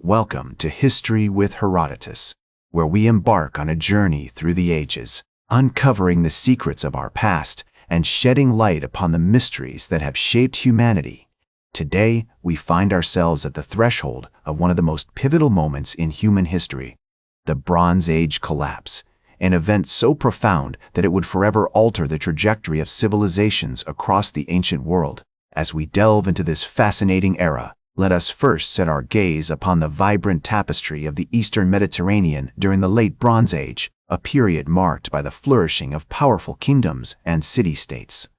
Welcome to History with Herodotus, where we embark on a journey through the ages, uncovering the secrets of our past and shedding light upon the mysteries that have shaped humanity. Today, we find ourselves at the threshold of one of the most pivotal moments in human history, the Bronze Age collapse, an event so profound that it would forever alter the trajectory of civilizations across the ancient world. As we delve into this fascinating era, let us first set our gaze upon the vibrant tapestry of the Eastern Mediterranean during the Late Bronze Age, a period marked by the flourishing of powerful kingdoms and city-states.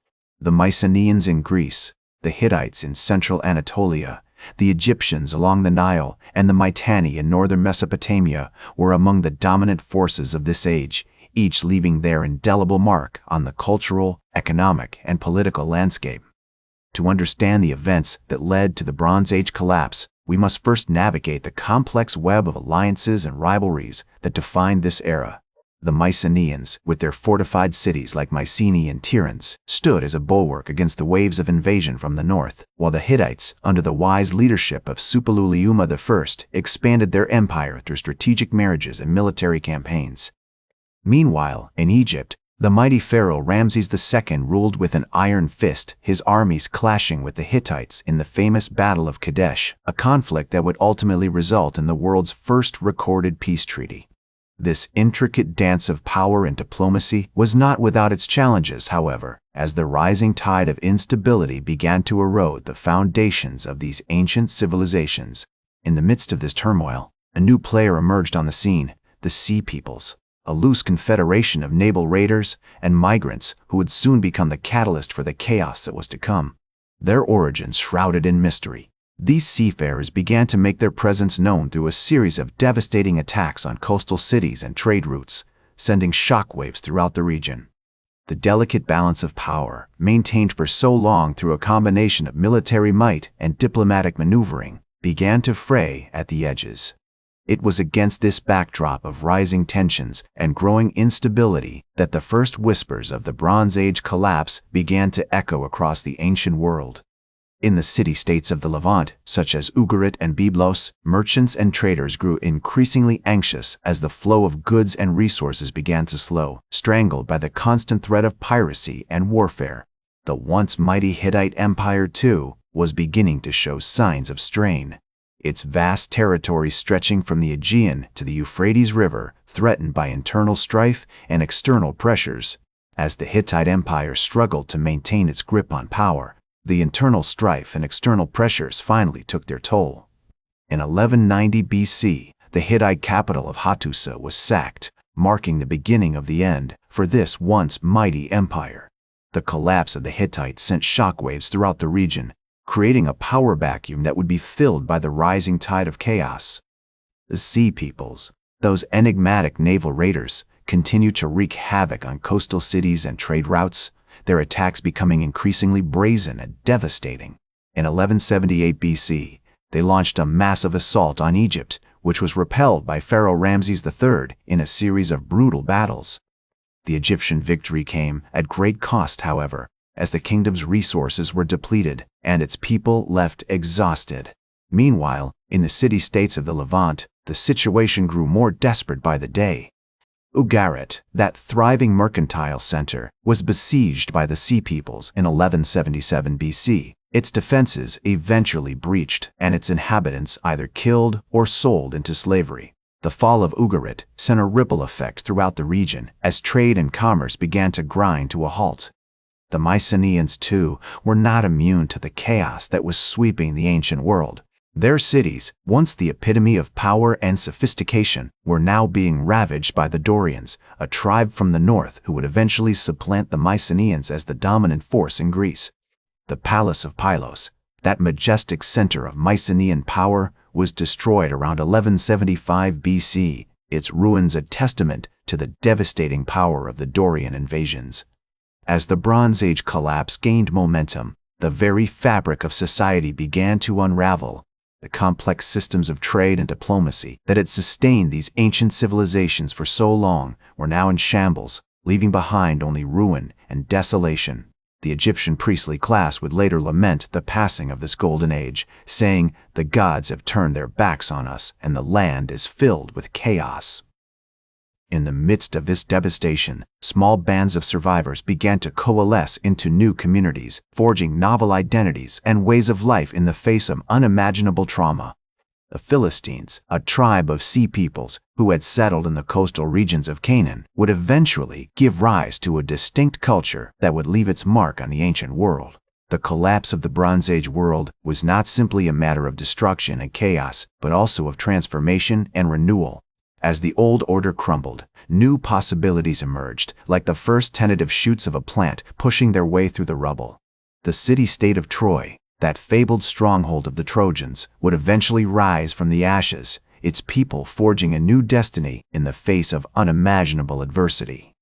The Mycenaeans in Greece, the Hittites in central Anatolia, the Egyptians along the Nile, and the Mitanni in northern Mesopotamia were among the dominant forces of this age, each leaving their indelible mark on the cultural, economic, and political landscape. To understand the events that led to the Bronze Age collapse, we must first navigate the complex web of alliances and rivalries that defined this era. The Mycenaeans, with their fortified cities like Mycenae and Tiryns, stood as a bulwark against the waves of invasion from the north, while the Hittites, under the wise leadership of Suppiluliuma I, expanded their empire through strategic marriages and military campaigns. Meanwhile, in Egypt, the mighty pharaoh Ramses II ruled with an iron fist, his armies clashing with the Hittites in the famous Battle of Kadesh, a conflict that would ultimately result in the world's first recorded peace treaty. This intricate dance of power and diplomacy was not without its challenges, however, as the rising tide of instability began to erode the foundations of these ancient civilizations. In the midst of this turmoil, a new player emerged on the scene: the Sea Peoples, a loose confederation of naval raiders and migrants who would soon become the catalyst for the chaos that was to come. Their origins shrouded in mystery, these seafarers began to make their presence known through a series of devastating attacks on coastal cities and trade routes, sending shockwaves throughout the region. The delicate balance of power, maintained for so long through a combination of military might and diplomatic maneuvering, began to fray at the edges. It was against this backdrop of rising tensions and growing instability that the first whispers of the Bronze Age collapse began to echo across the ancient world. In the city-states of the Levant, such as Ugarit and Byblos, merchants and traders grew increasingly anxious as the flow of goods and resources began to slow, strangled by the constant threat of piracy and warfare. The once mighty Hittite Empire, too, was beginning to show signs of strain, its vast territory stretching from the Aegean to the Euphrates River, threatened by internal strife and external pressures. As the Hittite Empire struggled to maintain its grip on power, the internal strife and external pressures finally took their toll. In 1190 BC, the Hittite capital of Hattusa was sacked, marking the beginning of the end for this once mighty empire. The collapse of the Hittites sent shockwaves throughout the region, creating a power vacuum that would be filled by the rising tide of chaos. The Sea Peoples, those enigmatic naval raiders, continued to wreak havoc on coastal cities and trade routes, their attacks becoming increasingly brazen and devastating. In 1178 BC, they launched a massive assault on Egypt, which was repelled by Pharaoh Ramses III in a series of brutal battles. The Egyptian victory came at great cost, however, as the kingdom's resources were depleted and its people left exhausted. Meanwhile, in the city-states of the Levant, the situation grew more desperate by the day. Ugarit, that thriving mercantile center, was besieged by the Sea Peoples in 1177 BC. Its defenses eventually breached, and its inhabitants either killed or sold into slavery. The fall of Ugarit sent a ripple effect throughout the region as trade and commerce began to grind to a halt. The Mycenaeans, too, were not immune to the chaos that was sweeping the ancient world. Their cities, once the epitome of power and sophistication, were now being ravaged by the Dorians, a tribe from the north who would eventually supplant the Mycenaeans as the dominant force in Greece. The Palace of Pylos, that majestic center of Mycenaean power, was destroyed around 1175 BC, its ruins a testament to the devastating power of the Dorian invasions. As the Bronze Age collapse gained momentum, the very fabric of society began to unravel. The complex systems of trade and diplomacy that had sustained these ancient civilizations for so long were now in shambles, leaving behind only ruin and desolation. The Egyptian priestly class would later lament the passing of this golden age, saying, "The gods have turned their backs on us, and the land is filled with chaos." In the midst of this devastation, small bands of survivors began to coalesce into new communities, forging novel identities and ways of life in the face of unimaginable trauma. The Philistines, a tribe of sea peoples who had settled in the coastal regions of Canaan, would eventually give rise to a distinct culture that would leave its mark on the ancient world. The collapse of the Bronze Age world was not simply a matter of destruction and chaos, but also of transformation and renewal. As the old order crumbled, new possibilities emerged, like the first tentative shoots of a plant pushing their way through the rubble. The city-state of Troy, that fabled stronghold of the Trojans, would eventually rise from the ashes, its people forging a new destiny in the face of unimaginable adversity.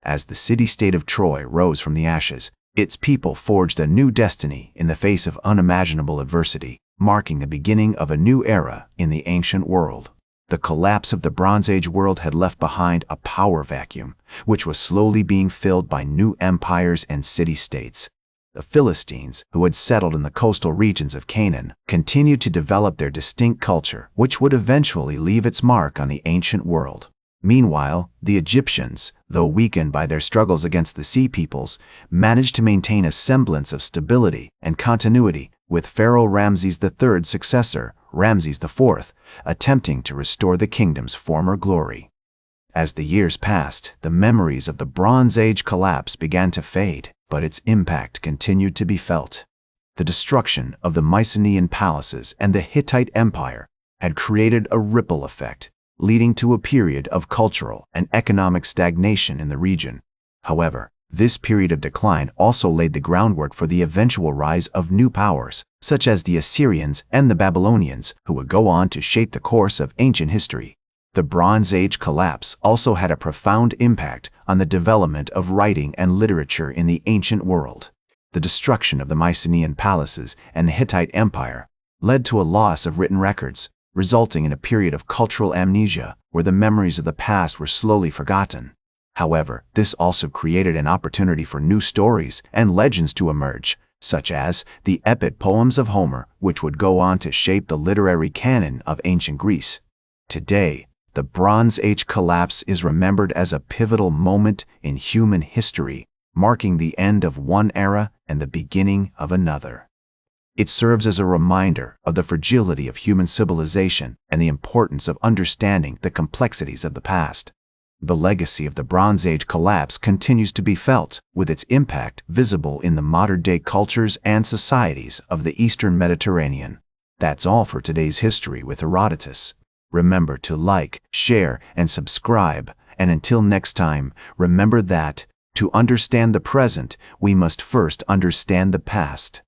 As the city-state of Troy rose from the ashes, its people forged a new destiny in the face of unimaginable adversity, marking the beginning of a new era in the ancient world. The collapse of the Bronze Age world had left behind a power vacuum, which was slowly being filled by new empires and city-states. The Philistines, who had settled in the coastal regions of Canaan, continued to develop their distinct culture, which would eventually leave its mark on the ancient world. Meanwhile, the Egyptians, though weakened by their struggles against the Sea Peoples, managed to maintain a semblance of stability and continuity, with Pharaoh Ramses III's successor, Ramses IV, attempting to restore the kingdom's former glory. As the years passed, the memories of the Bronze Age collapse began to fade, but its impact continued to be felt. The destruction of the Mycenaean palaces and the Hittite Empire had created a ripple effect, leading to a period of cultural and economic stagnation in the region. However, this period of decline also laid the groundwork for the eventual rise of new powers, such as the Assyrians and the Babylonians, who would go on to shape the course of ancient history. The Bronze Age collapse also had a profound impact on the development of writing and literature in the ancient world. The destruction of the Mycenaean palaces and the Hittite Empire led to a loss of written records, resulting in a period of cultural amnesia where the memories of the past were slowly forgotten. However, this also created an opportunity for new stories and legends to emerge, such as the epic poems of Homer, which would go on to shape the literary canon of ancient Greece. Today, the Bronze Age collapse is remembered as a pivotal moment in human history, marking the end of one era and the beginning of another. It serves as a reminder of the fragility of human civilization and the importance of understanding the complexities of the past. The legacy of the Bronze Age collapse continues to be felt, with its impact visible in the modern-day cultures and societies of the Eastern Mediterranean. That's all for today's History with Herodotus. Remember to like, share, and subscribe, and until next time, remember that, to understand the present, we must first understand the past.